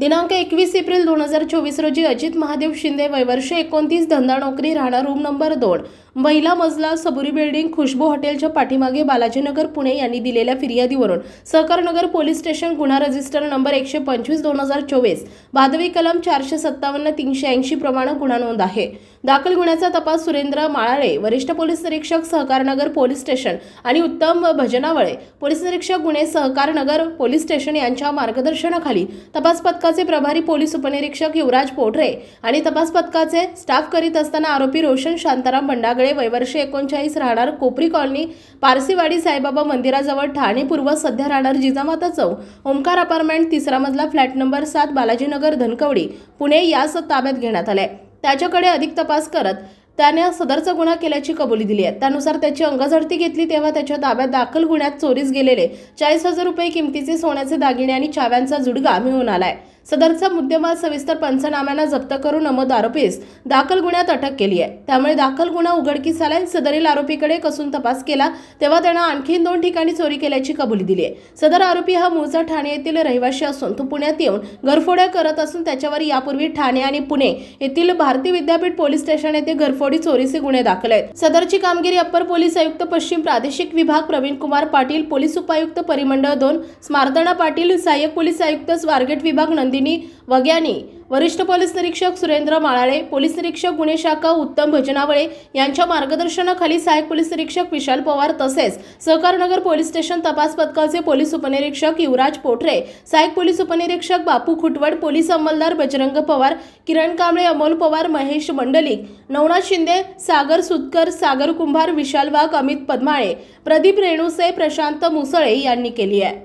दिनांक 21 एप्रिल 2024 रोजी अजित महादेव शिंदे वय वर्ष 29 धंदा नोकरी राहणार रूम नंबर 2 महिला मजला सबुरी बिल्डिंग खुशबू हॉटेलच्या पाठीमागे बालाजीनगर पुणे यांनी दिलेल्या फिर्यादीवरून सहकारनगर पोलीस स्टेशन गुन्हा रजिस्टर नंबर 125/2024 भादवी कलम 457 380 प्रमाणे गुन्हा नोंद आहे। दाखल गुन्ह्याचा तपास सुरेंद्र माळाळे वरिष्ठ पोलीस निरीक्षक सहकारनगर पोलीस स्टेशन आणि उत्तम भजनावळे पोलीस निरीक्षक गुन्हे सहकारनगर पोलीस स्टेशन यांच्या मार्गदर्शनाखाली तपास पथकाचे प्रभारी पोलीस उपनिरीक्षक युवराज पोटरे आणि तपास पथकाचे स्टाफ करीत असताना आरोपी रोशन शांताराम बंडागळे वय वर्ष 39 राहणार कोपरी कॉलनी पारसीवाडी साईबाबा मंदिराजवळ ठाणे पूर्व सध्या राहणार जिजामाता चौक ओमकार अपार्टमेंट 3रा मजला फ्लॅट नंबर 7 बालाजीनगर धनकवडी पुणे यास ताब्यात घेण्यात आले। त्याच्याकडे अधिक तपास करत त्याने सदरचा गुन्हा केल्याची कबुली दिली आहे। त्यानुसार त्याची अंगझडती घेतली तेव्हा त्याच्या ताब्यात दाखल गुन्ह्यात चोरीस गेलेले 40,000 रुपये किमतीचे सोन्याचे दागिने आणि चाव्यांचा जुडगा मिळून आलाय। सदरचा मुद्देमाल सविस्तर पंचनाम्याने जप्त करून नमूद आरोपीस दाखल गुन्ह्यात अटक केली आहे। त्यामुळे दाखल गुन्हा उघडकीस आलाय। सदरील आरोपीकडे कसून तपास केला तेव्हा त्याने आणखी 2 ठिकाणी चोरी केल्याची कबुली दिली आहे। सदर आरोपी हा मूळचा ठाणे येथील रहिवासी असून तो पुण्यात येऊन घरफोड्या करत असून त्याच्यावर यापूर्वी ठाणे आणि पुणे येथील भारती विद्यापीठ पोलीस स्टेशन येथे घरफोडी चोरीचे गुन्हे दाखल आहेत। सदरची कामगिरी अप्पर पोलीस आयुक्त पश्चिम प्रादेशिक विभाग प्रवीण कुमार पाटील, पोलीस उपायुक्त परिमंडळ 2 स्मार्तना पाटील, सहाय्यक पोलीस आयुक्त स्वारगेट विभाग नंदिनी वग्यानी, वरिष्ठ पोलीस निरीक्षक सुरेंद्र माळाळे, पोलीस निरीक्षक गुन्हे शाखा उत्तम भजनावळे यांच्या मार्गदर्शनाखाली सहाय्यक पोलीस निरीक्षक विशाल पवार तसेच सहकारनगर पोलीस स्टेशन तपास पथकाचे पोलीस उपनिरीक्षक युवराज पोटरे, सहाय्यक पोलीस उपनिरीक्षक बापू खुटवड, पोलीस अंमलदार बजरंग पवार, किरण कांबळे, अमोल पवार, महेश मंडलिक, नवनाथ शिंदे, सागर सुतकर, सागर कुंभार, विशाल वाघ, अमित पद्माळे, प्रदीप रेणुसे, प्रशांत मुसळे यांनी केली आहे।